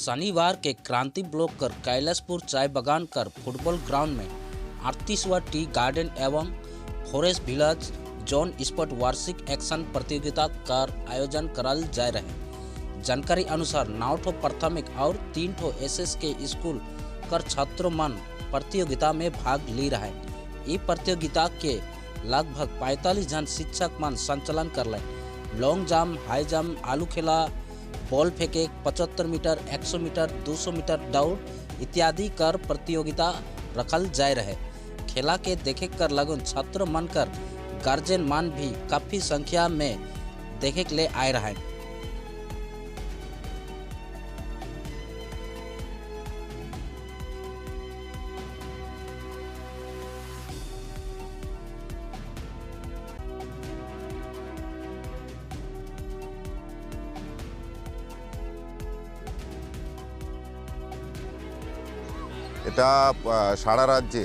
शनिवार के क्रांति ब्लॉक कर कैलाशपुर चाय बगान कर फुटबॉल ग्राउंड में 38वां टी गार्डन एवं फॉरेस्ट विलेज जोन स्पोर्ट वार्षिक एक्शन प्रतियोगिता का आयोजन कराल जा रहे। जानकारी अनुसार 9 प्राथमिक और 3 एसएस के स्कूल कर छात्रों मन प्रतियोगिता में भाग ले रहे। ये प्रतियोगिता के लगभग 45 जन शिक्षक मन संचालन कर ले। लॉन्ग जंप, हाई जंप, आलू खेला, बॉल फेंके, 75 मीटर, 100 मीटर, 200 मीटर दौड़ इत्यादि कर प्रतियोगिता रखल जा रहे। खेला के देखे कर लगन छात्र मन कर गार्जियन मान भी काफी संख्या में देखे के लिए आए रहे। এটা সারা রাজ্যে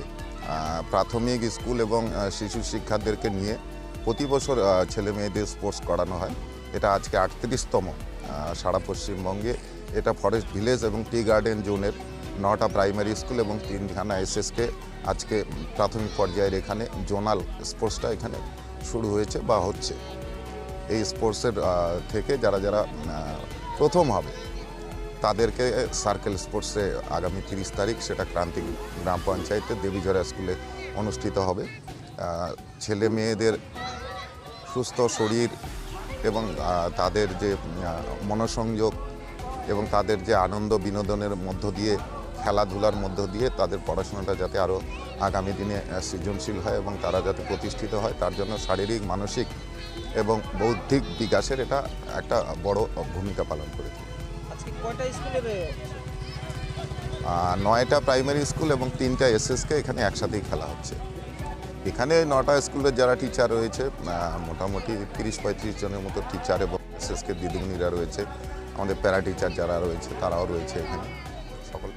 প্রাথমিক স্কুল এবং শিশু শিক্ষার্থীদেরকে নিয়ে প্রতি বছর ছেলে মেয়েদের স্পোর্টস করানো হয়। এটা আজকে 38তম সারা পশ্চিমবঙ্গে। এটা ফরেস্ট ভিলেজ এবং টি গার্ডেন জোনের 9টা প্রাইমারি স্কুল এবং 3খানা এসএসকে আজকে প্রাথমিক পর্যায়ের এখানে জোনাল স্পোর্টসটা এখানে শুরু হয়েছে বা হচ্ছে। এই স্পোর্টসের থেকে যারা যারা প্রথম হবে তাদেরকে সার্কেল স্পোর্টসে আগামী 30 তারিখ সেটা ক্রান্তি গ্রাম পঞ্চায়েতের দেবীঝরা স্কুলে অনুষ্ঠিত হবে। ছেলে মেয়েদের সুস্থ শরীর এবং তাদের যে মনোসংযোগ এবং তাদের যে আনন্দ বিনোদনের মধ্য দিয়ে, খেলাধুলার মধ্য দিয়ে তাদের পড়াশোনাটা যাতে আরও আগামী দিনে সৃজনশীল হয় এবং তারা যাতে প্রতিষ্ঠিত হয়, তার জন্য শারীরিক, মানসিক এবং বৌদ্ধিক বিকাশের এটা একটা বড় ভূমিকা পালন করেছে। 9টা প্রাইমারি স্কুল এবং 3টা এসএসকে এখানে একসাথেই খেলা হচ্ছে। এখানে 9টা স্কুলের যারা টিচার রয়েছে মোটামুটি 30-35 জনের মতো টিচার এবং এসএসকে দিদিমণিরা রয়েছে, আমাদের প্যারা টিচার যারা রয়েছে তারাও রয়েছে এখানে সকল।